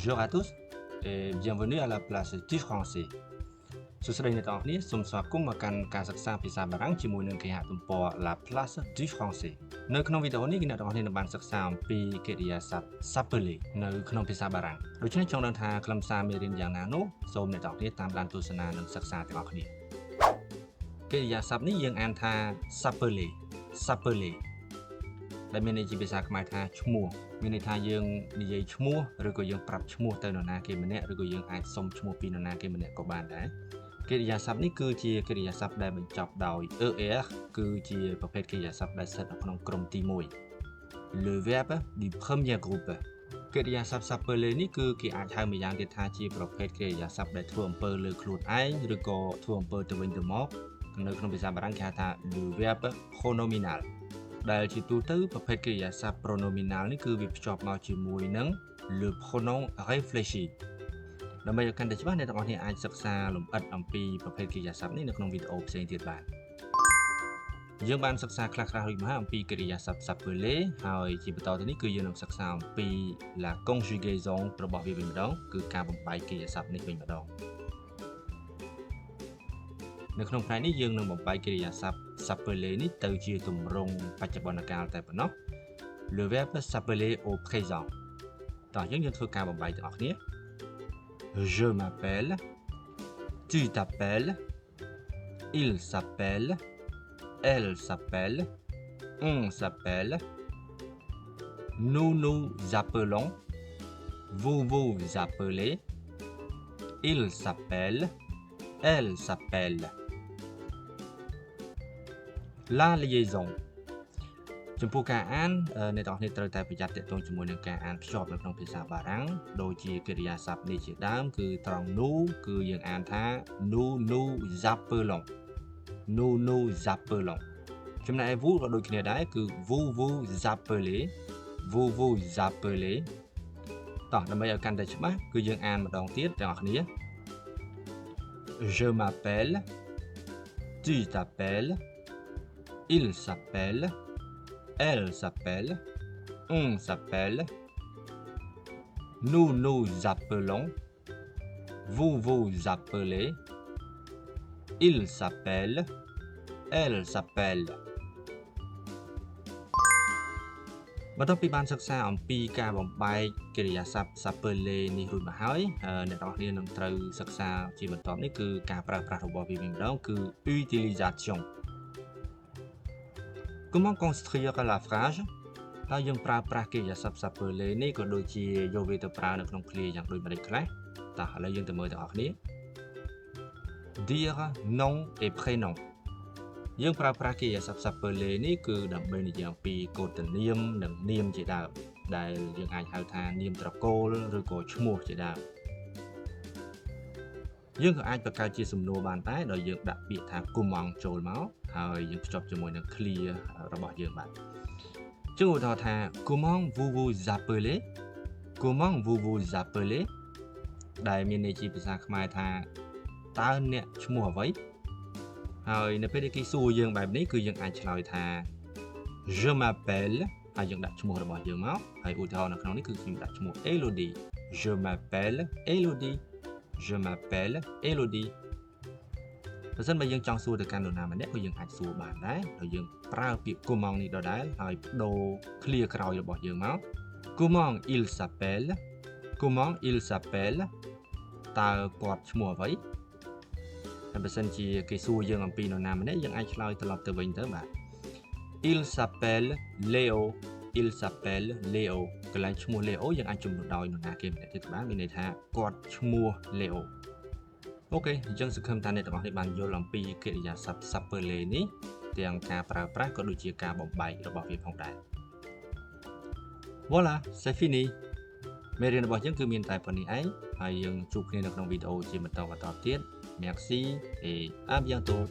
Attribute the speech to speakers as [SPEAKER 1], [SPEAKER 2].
[SPEAKER 1] Bonjour à tous et bienvenue à la place du français សួស្តីអ្នកទាំងអស់គ្នាសូមស្វាគមន៍មកកាន់ការសិក្សាភាសាបារាំងជាមួយនឹងគេហទំព័រ La Place du Français នៅក្នុងវីដេអូនេះអ្នកទាំងអស់គ្នានឹងបានសិក្សាអំពីកិរិយាសព្ទ s'appeler នៅក្នុងភាសាបារាំងដូច្នេះចង់ដឹងថាខ្លឹមសារមេរៀនយ៉ាងណានោះសូមអ្នកទាំងអស់គ្នាតាមដានទស្សនានិងសិក្សាទាំងអស់គ្នាកិរិយាសព្ទនេះយើងអានថា s'appeler s'appeler ដែលមានន័យជាភាសាខ្មែរថាឈ្មោះមានន័យថាយើងនិយាយឈ្មោះឬក៏យើងប្រាប់ឈ្មោះទៅនរណាគេម្នាក់ឬក៏យើងអាចសុំឈ្មោះពីនរណាគេម្នាក់ក៏បានដែរកិរិយាសព្ទនេះគឺជាកិរិយាសព្ទដែលបញ្ចប់ដោយ er គឺជាប្រភេទកិរិយាសព្ទដែលស្ថិតនៅក្នុងក្រុមទី1 le verbe du premier groupe កិរិយាសព្ទ s'appeler នេះគឺគេអាចហៅម្យ៉ាងទៀតថាជាប្រភេទកិរិយាសព្ទដែលធ្វើអំពើលើខ្លួនឯងឬក៏ធ្វើអំពើទៅវិញទៅមកនៅក្នុងភាសាបារាំងគេហៅថា le verbe pronominal ដែលជាទូទៅប្រភេទកិរិយាសព្ទ pronominal នេះគឺវាភ្ជាប់មកជាមួយនឹង le pronom réfléchi ដើម្បីឲ្យកាន់តែច្បាស់អ្នកទាំងអស់គ្នាអាចសិក្សាលម្អិតអំពីប្រភេទកិរិយាសព្ទនេះនៅក្នុងវីដេអូផ្សេងទៀតបានយើងបានសិក្សាខ្លះៗរួចមកហើយអំពីកិរិយាសព្ទ s'appeler ហើយជាបន្តទៅនេះគឺយើងនឹងសិក្សាអំពី la conjugaison របស់វាវិញម្ដងគឺការបំបែកកិរិយាសព្ទនេះវិញម្ដងនៅក្នុងផ្នែកនេះយើងនឹងបំបែកកិរិយាសព្ទ s'appeler នេះទៅជាទម្រង់បច្ចុប្បន្នកាលតែប៉ុណ្ណោះ le verbe s'appeler au présent តោះយើងធ្វើការបំបែកទាំងអស់គ្នាJe m'appelle, tu t'appelles, il s'appelle, elle s'appelle, on s'appelle, nous nous appelons, vous vous appelez, il s'appelle, elle s'appelle. La liaison ចំពោះការអានអ្នកទាំងអស់គ្នាត្រូវតែប្រយ័ត្នទាក់ទងជាមួយនឹងការអានភ្ជាប់នៅក្នុងភាសាបារាំងដូចជាកិរិយាសព្ទនេះជាដើមគឺត្រង់ nous គឺយើងអានថា nous nous appelons nous nous appelons ចំណែក vous ក៏ដូចគ្នាដែរគឺ vous vous appelez vous vous appelez តោះដើម្បីឲ្យកាន់តែច្បាស់គឺយើងអានម្ដងទៀតទាំងអស់គ្នា Je m'appelle tu t'appelles il s'appelle Elle s'appelle, on s'appelle, nous nous appelons, vous vous appelez, il s'appelle, elle s'appelle. បន្ទាប់ពីបានសិក្សាអំពីការបំបែកកិរិយាសព្ទ s'appeler នេះរួចមកហើយអ្នកទាំងអស់គ្នានឹងត្រូវសិក្សាជាបន្តនេះគឺការប្រើប្រាស់របស់វាវិញម្ដងគឺ utilisation Comment construire la phrase តើយើងប្រើប្រាស់កិរិយាសព្ទ s'appeler នេះក៏ដូចជាយកវាទៅប្រើនៅក្នុងឃ្លាយ៉ាងដូចម្តេចខ្លះតោះឥឡូវយើងទៅមើលទាំងអស់គ្នា dire nom et prénom យើងប្រើប្រាស់កិរិយាសព្ទ s'appeler នេះគឺដើម្បីនិយាយអំពីកូដនាមនិងនាមជាដើមដែលយើងអាចហៅថានាមត្រកូលឬក៏ឈ្មោះជាដើមយើងក៏អាចបង្កើតជាសំណួរបានដែរដោយយើងដាក់ពាក្យថា comment ចូលមកហើយយើងភ្ជាប់ជាមួយនឹង clear របស់យើងបាទជាឧទាហរណ៍ថា comment vous vous appelez comment vous vous appelez ដែលមានន័យជាភាសាខ្មែរថាតើអ្នកឈ្មោះអ្វីហើយនៅពេលដែលគេសួរយើងបែបនេះគឺយើងអាចឆ្លើយថា je m'appelle ហើយយើងដាក់ឈ្មោះរបស់យើងមកហើយឧទាហរណ៍នៅក្នុងនេះគឺខ្ញុំដាក់ឈ្មោះ Elodie je m'appelle Elodie Je m'appelle Elodie បើសិនបើយើងចង់សួរទៅកាន់នរណាម្នាក់ក៏យើងអាចសួរបានដែរដោយយើងប្រើពាក្យ comment នេះដដែលហើយបដូរ clear ក្រោយរបស់យើងមក Comment il s'appelle Comment il s'appelle តើគាត់ឈ្មោះអ្វីហើយបើសិនជាគេសួរយើងអំពីនរណាម្នាក់យើងអាចឆ្លើយត្រឡប់ទៅវិញទៅបាទ Il s'appelle Léo Il s'appelle Léo កន្លែងឈ្មោះ Léo យើងអាចជំនួសដោយនរណាគេម្នាក់ទៀតបានមានន័យថាគាត់ឈ្មោះ Léo អូខេអញ្ចឹងសង្ឃឹមថាអ្នកទាំងអស់គ្នាបានយល់អំពីកិរិយាសព្ទ s'appeler នេះទាំងការប្រើប្រាស់ក៏ដូចជាការបំបែករបស់វាផងដែរ Voilà c'est fini មេរៀនរបស់យើងគឺមានតែប៉ុណ្្នេះឯងហើយយើងជួបគ្នានៅក្នុងវីដេអូជាបន្តទៀត Merci et à bientôt